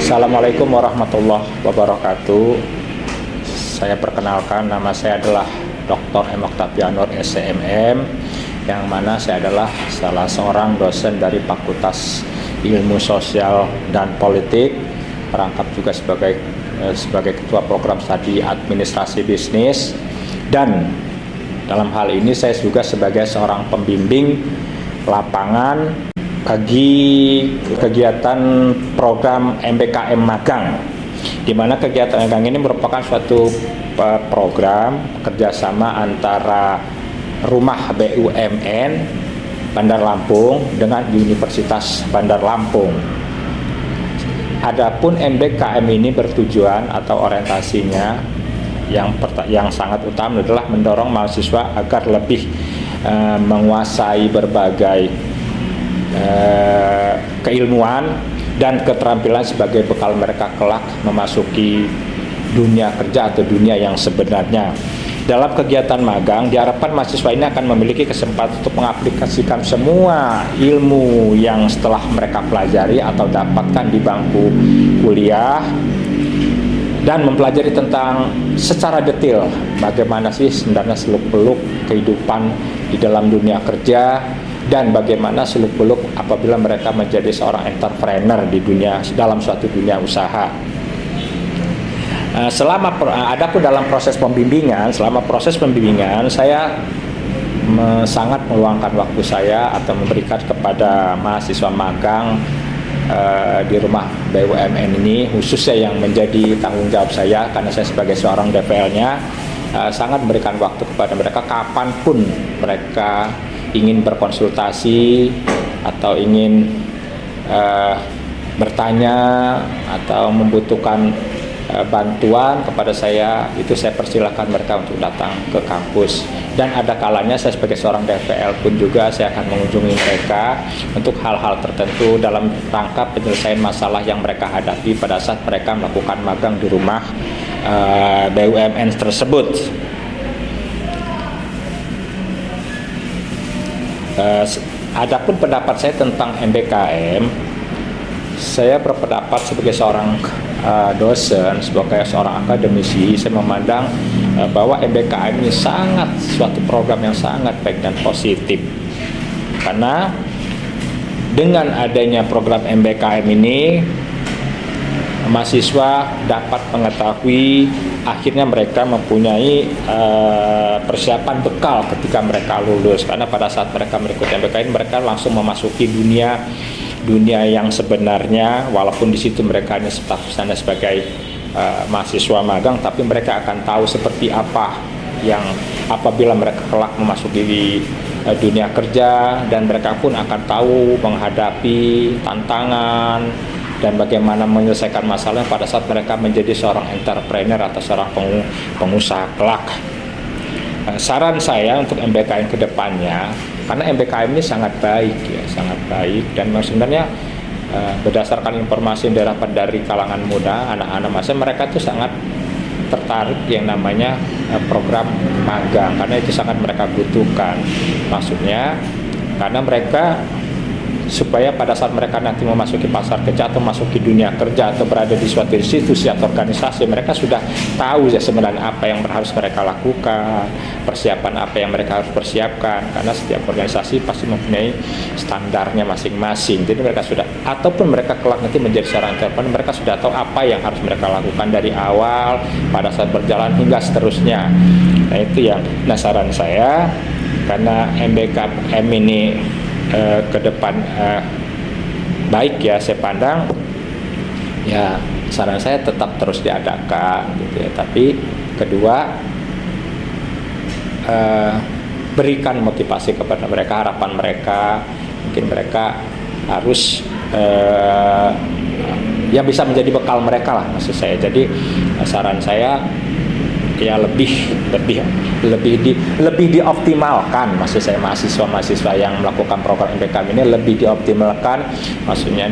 Assalamualaikum warahmatullahi wabarakatuh. Saya perkenalkan, nama saya adalah Dr. M. Octavianur SCMM, yang mana saya adalah salah seorang dosen dari Fakultas Ilmu Sosial dan Politik, merangkap juga sebagai ketua program studi administrasi bisnis, dan dalam hal ini saya juga sebagai seorang pembimbing lapangan bagi kegiatan program MBKM Magang, di mana kegiatan magang ini merupakan suatu program kerjasama antara Rumah BUMN Bandar Lampung dengan Universitas Bandar Lampung. Adapun MBKM ini bertujuan atau orientasinya yang sangat utama adalah mendorong mahasiswa agar lebih menguasai berbagai keilmuan dan keterampilan sebagai bekal mereka kelak memasuki dunia kerja atau dunia yang sebenarnya. Dalam kegiatan magang diharapkan mahasiswa ini akan memiliki kesempatan untuk mengaplikasikan semua ilmu yang setelah mereka pelajari atau dapatkan di bangku kuliah, dan mempelajari tentang secara detail bagaimana sih sebenarnya seluk-beluk kehidupan di dalam dunia kerja, dan bagaimana seluk-beluk apabila mereka menjadi seorang entrepreneur di dalam suatu dunia usaha. Adapun dalam proses pembimbingan, selama proses pembimbingan saya sangat meluangkan waktu saya atau memberikan kepada mahasiswa magang di rumah BUMN ini, khususnya yang menjadi tanggung jawab saya karena saya sebagai seorang DPL-nya, sangat memberikan waktu kepada mereka kapanpun mereka ingin berkonsultasi atau ingin bertanya atau membutuhkan bantuan kepada saya, itu saya persilahkan mereka untuk datang ke kampus. Dan ada kalanya saya sebagai seorang DPL pun juga saya akan mengunjungi mereka untuk hal-hal tertentu dalam rangka penyelesaian masalah yang mereka hadapi pada saat mereka melakukan magang di rumah BUMN tersebut. Adapun pendapat saya tentang MBKM, saya berpendapat sebagai seorang dosen, sebagai seorang akademisi, saya memandang bahwa MBKM ini sangat suatu program yang sangat baik dan positif, karena dengan adanya program MBKM ini mahasiswa dapat mengetahui, akhirnya mereka mempunyai persiapan bekal ketika mereka lulus, karena pada saat mereka mengikuti MBKM mereka langsung memasuki dunia yang sebenarnya, walaupun di situ mereka hanya statusnya sebagai mahasiswa magang, tapi mereka akan tahu seperti apa yang apabila mereka kelak memasuki dunia kerja, dan mereka pun akan tahu menghadapi tantangan dan bagaimana menyelesaikan masalah pada saat mereka menjadi seorang entrepreneur atau seorang pengusaha kelak. Saran saya untuk MBKM ke depannya, karena MBKM ini sangat baik ya, sangat baik, dan sebenarnya berdasarkan informasi yang didapat dari kalangan muda, anak-anak masa, mereka itu sangat tertarik yang namanya program magang, karena itu sangat mereka butuhkan. Maksudnya karena mereka supaya pada saat mereka nanti memasuki pasar kerja atau memasuki dunia kerja atau berada di suatu institusi atau organisasi, mereka sudah tahu ya sebenarnya apa yang harus mereka lakukan, persiapan apa yang mereka harus persiapkan, karena setiap organisasi pasti mempunyai standarnya masing-masing. Jadi mereka sudah, ataupun mereka kelak nanti menjadi seorang entrepreneur, mereka sudah tahu apa yang harus mereka lakukan dari awal pada saat berjalan hingga seterusnya. Nah itu yang saran saya, karena MBKM ini ke depan baik ya, saya pandang ya, saran saya tetap terus diadakan gitu ya. Tapi kedua, berikan motivasi kepada mereka, harapan mereka, mungkin mereka harus yang bisa menjadi bekal mereka lah, maksud saya. Jadi saran saya ya lebih dioptimalkan, maksud saya mahasiswa yang melakukan program MBKM ini lebih dioptimalkan, maksudnya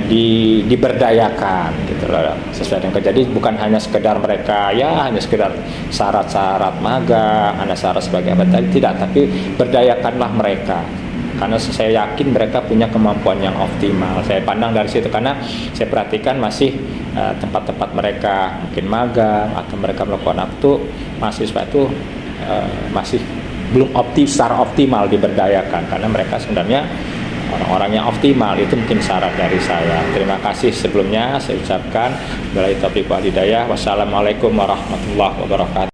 diberdayakan gitu loh, sesuai dengan jadi bukan hanya sekedar mereka hanya sekedar syarat-syarat magang, hanya syarat sebagai apa tadi, tidak, tapi berdayakanlah mereka karena saya yakin mereka punya kemampuan yang optimal. Saya pandang dari situ karena saya perhatikan masih tempat-tempat mereka mungkin magang atau mereka melakukan aktu, mahasiswa itu masih belum secara optimal diberdayakan, karena mereka sebenarnya orang-orang yang optimal. Itu mungkin saran dari saya. Terima kasih sebelumnya saya ucapkan. Wassalamualaikum warahmatullahi wabarakatuh.